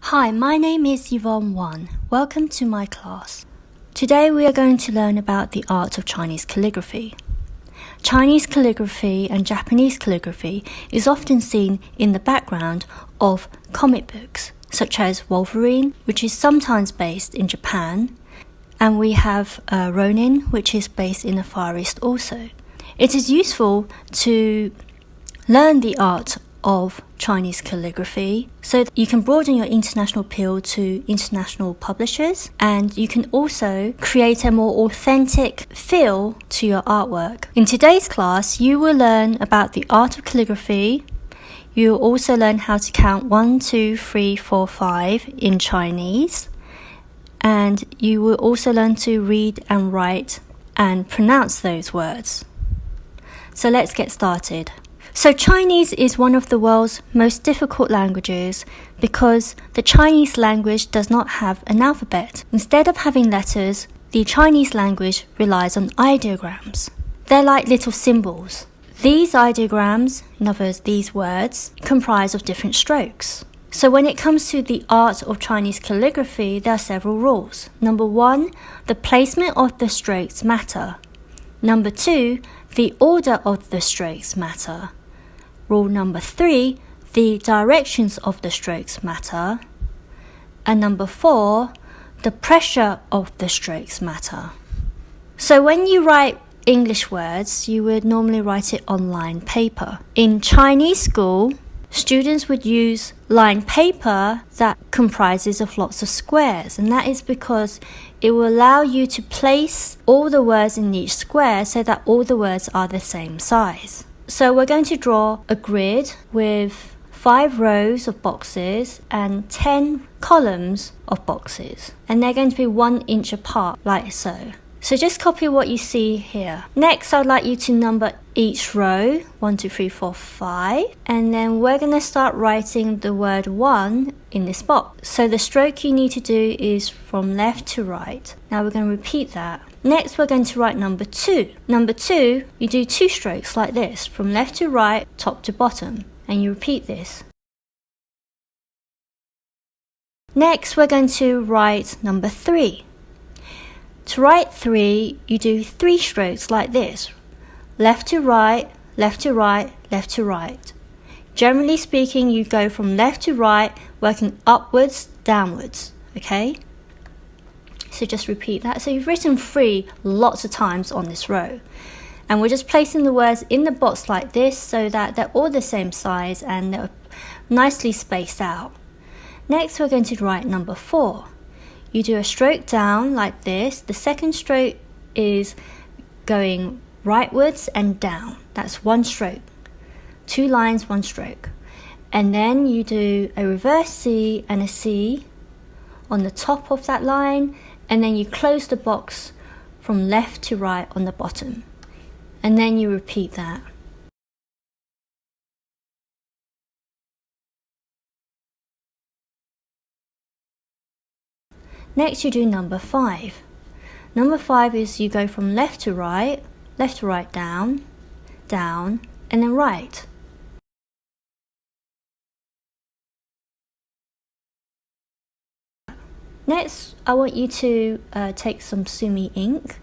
Hi, my name is Yvonne Wan. Welcome to my class. Today we are going to learn about the art of Chinese calligraphy. Chinese calligraphy and Japanese calligraphy is often seen in the background of comic books, such as Wolverine, which is sometimes based in Japan, and we have Ronin, which is based in the Far East also. It is useful to learn the art of Chinese calligraphy so that you can broaden your international appeal to international publishers, and you can also create a more authentic feel to your artwork. In today's class, you will learn about the art of calligraphy. You will also learn how to count 1, 2, 3, 4, 5 in Chinese, and you will also learn to read and write and pronounce those words. So let's get started. So Chinese is one of the world's most difficult languages because the Chinese language does not have an alphabet. Instead of having letters, the Chinese language relies on ideograms. They're like little symbols. These ideograms, in other words, these words, comprise of different strokes. So when it comes to the art of Chinese calligraphy, there are several rules. Number 1, the placement of the strokes matter. Number 2, the order of the strokes matter. Rule number 3, the directions of the strokes matter. And number 4, the pressure of the strokes matter. So when you write English words, you would normally write it on lined paper. In Chinese school, students would use lined paper that comprises of lots of squares, and that is because it will allow you to place all the words in each square so that all the words are the same size. So we're going to draw a grid with 5 rows of boxes and 10 columns of boxes, and they're going to be 1 inch apart, like so. So just copy what you see here. Next, I'd like you to number each row, 1, 2, 3, 4, 5, and then we're going to start writing the word 1 in this box. So the stroke you need to do is from left to right. Now we're going to repeat that. Next, we're going to write number 2. Number 2, you do 2 strokes like this, from left to right, top to bottom, and you repeat this. Next, we're going to write number 3. To write 3, you do 3 strokes like this, left to right, left to right, left to right. Generally speaking, you go from left to right, working upwards, downwards, okay? So just repeat that. So you've written 3 lots of times on this row. And we're just placing the words in the box like this so that they're all the same size and they're nicely spaced out. Next, we're going to write number 4. You do a stroke down like this. The second stroke is going rightwards and down. That's 1 stroke. 2 lines, 1 stroke. And then you do a reverse C and a C on the top of that line, and then you close the box from left to right on the bottom. And then you repeat that. Next, you do number 5. Number 5 is you go from left to right down, down, and then right. Next, I want you to take some sumi ink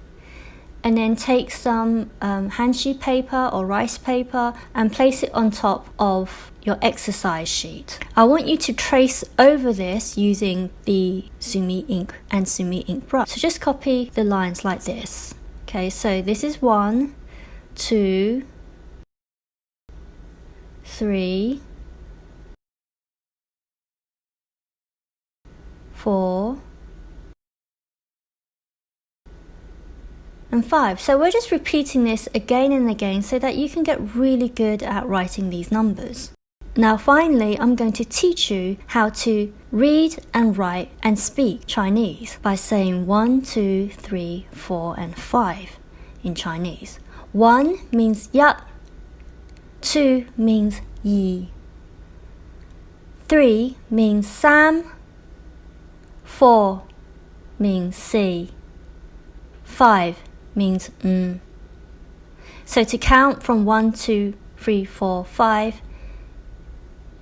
and then take some hanshi paper or rice paper and place it on top of your exercise sheet. I want you to trace over this using the sumi ink and sumi ink brush. So just copy the lines like this. Okay, so this is 1, 2, 3, 4, and 5. So we're just repeating this again and again so that you can get really good at writing these numbers. Now finally, I'm going to teach you how to read and write and speak Chinese by saying 1, 2, 3, 4, and 5 in Chinese. 1 means ya, 2 means yi, 3 means sam, 4 means si, 5 means So to count from 1, 2, 3, 4, 5,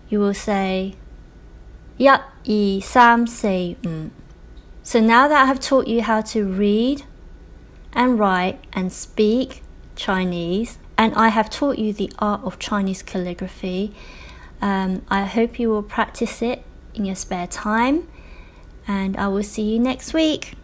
you will say 1、2、3、4、5. So now that I have taught you how to read and write and speak Chinese, and I have taught you the art of Chinese calligraphy, I hope you will practice it in your spare time, and I will see you next week.